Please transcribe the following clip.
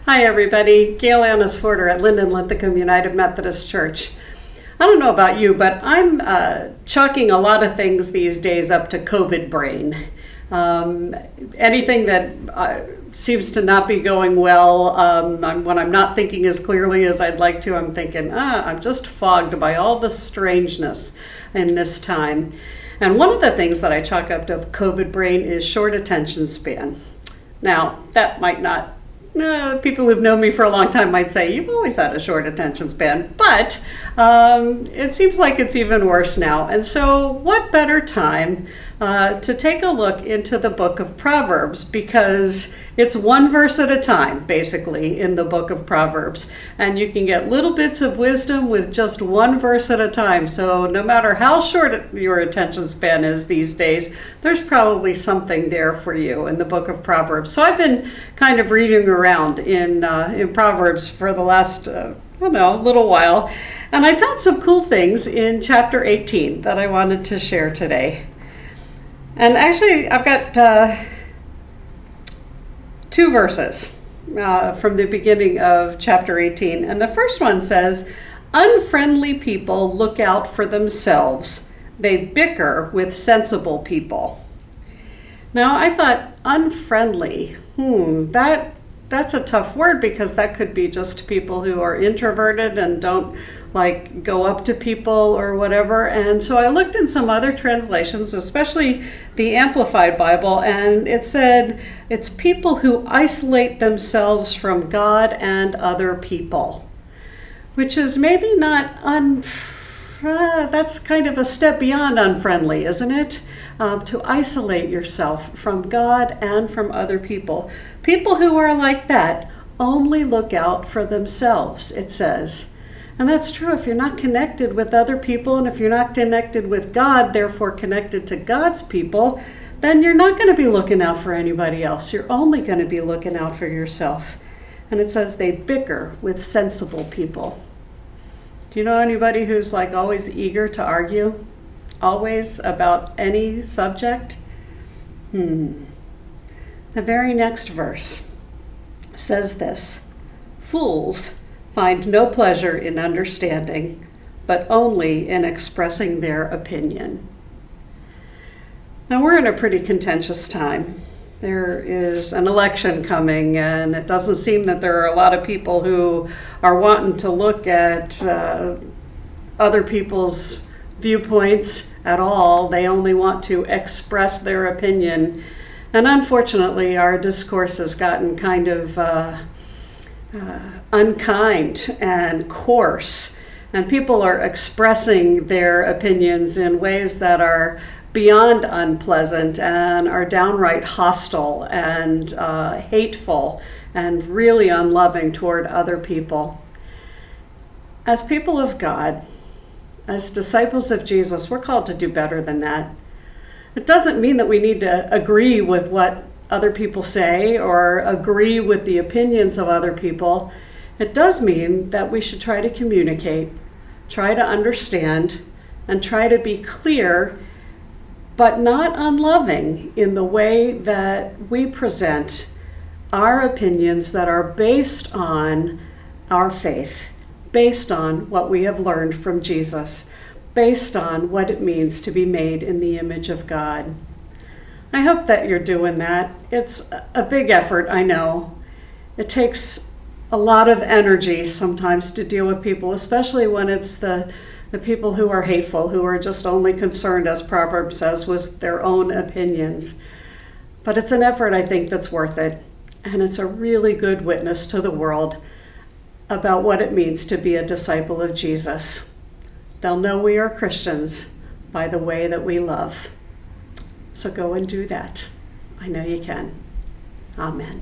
Hi everybody, Gail Annis Porter at Linden-Linthicum United Methodist Church. I don't know about you, but I'm chalking a lot of things these days up to COVID brain. Anything that seems to not be going well, when I'm not thinking as clearly as I'd like to, I'm thinking, I'm just fogged by all the strangeness in this time. And one of the things that I chalk up to COVID brain is short attention span. Now, that might not, people who've known me for a long time might say, you've always had a short attention span, but it seems like it's even worse now. And so what better time to take a look into the book of Proverbs, because it's one verse at a time, basically, in the book of Proverbs. And you can get little bits of wisdom with just one verse at a time. So no matter how short your attention span is these days, there's probably something there for you in the book of Proverbs. So I've been kind of reading around in Proverbs for the last, little while. And I found some cool things in chapter 18 that I wanted to share today. And actually, I've got two verses from the beginning of chapter 18. And the first one says, "Unfriendly people look out for themselves. They bicker with sensible people." Now, I thought, unfriendly, that's a tough word, because that could be just people who are introverted and don't go up to people or whatever. And so I looked in some other translations, especially the Amplified Bible, and it said it's people who isolate themselves from God and other people, which is maybe not that's kind of a step beyond unfriendly, isn't it? To isolate yourself from God and from other people. People who are like that only look out for themselves, it says. And that's true. If you're not connected with other people, and if you're not connected with God, therefore connected to God's people, then you're not going to be looking out for anybody else. You're only going to be looking out for yourself. And it says they bicker with sensible people. Do you know anybody who's always eager to argue? Always about any subject? The very next verse says this: "Fools find no pleasure in understanding, but only in expressing their opinion." Now, we're in a pretty contentious time. There is an election coming, and it doesn't seem that there are a lot of people who are wanting to look at other people's viewpoints at all. They only want to express their opinion. And unfortunately, our discourse has gotten kind of unkind and coarse, and people are expressing their opinions in ways that are beyond unpleasant and are downright hostile and hateful and really unloving toward other people. As people of God, as disciples of Jesus, we're called to do better than that. It doesn't mean that we need to agree with what other people say or agree with the opinions of other people. It does mean that we should try to communicate, try to understand, and try to be clear, but not unloving in the way that we present our opinions that are based on our faith, based on what we have learned from Jesus, based on what it means to be made in the image of God. I hope that you're doing that. It's a big effort, I know. It takes a lot of energy sometimes to deal with people, especially when it's the people who are hateful, who are just only concerned, as Proverbs says, with their own opinions. But it's an effort, I think, that's worth it. And it's a really good witness to the world about what it means to be a disciple of Jesus. They'll know we are Christians by the way that we love. So go and do that. I know you can. Amen.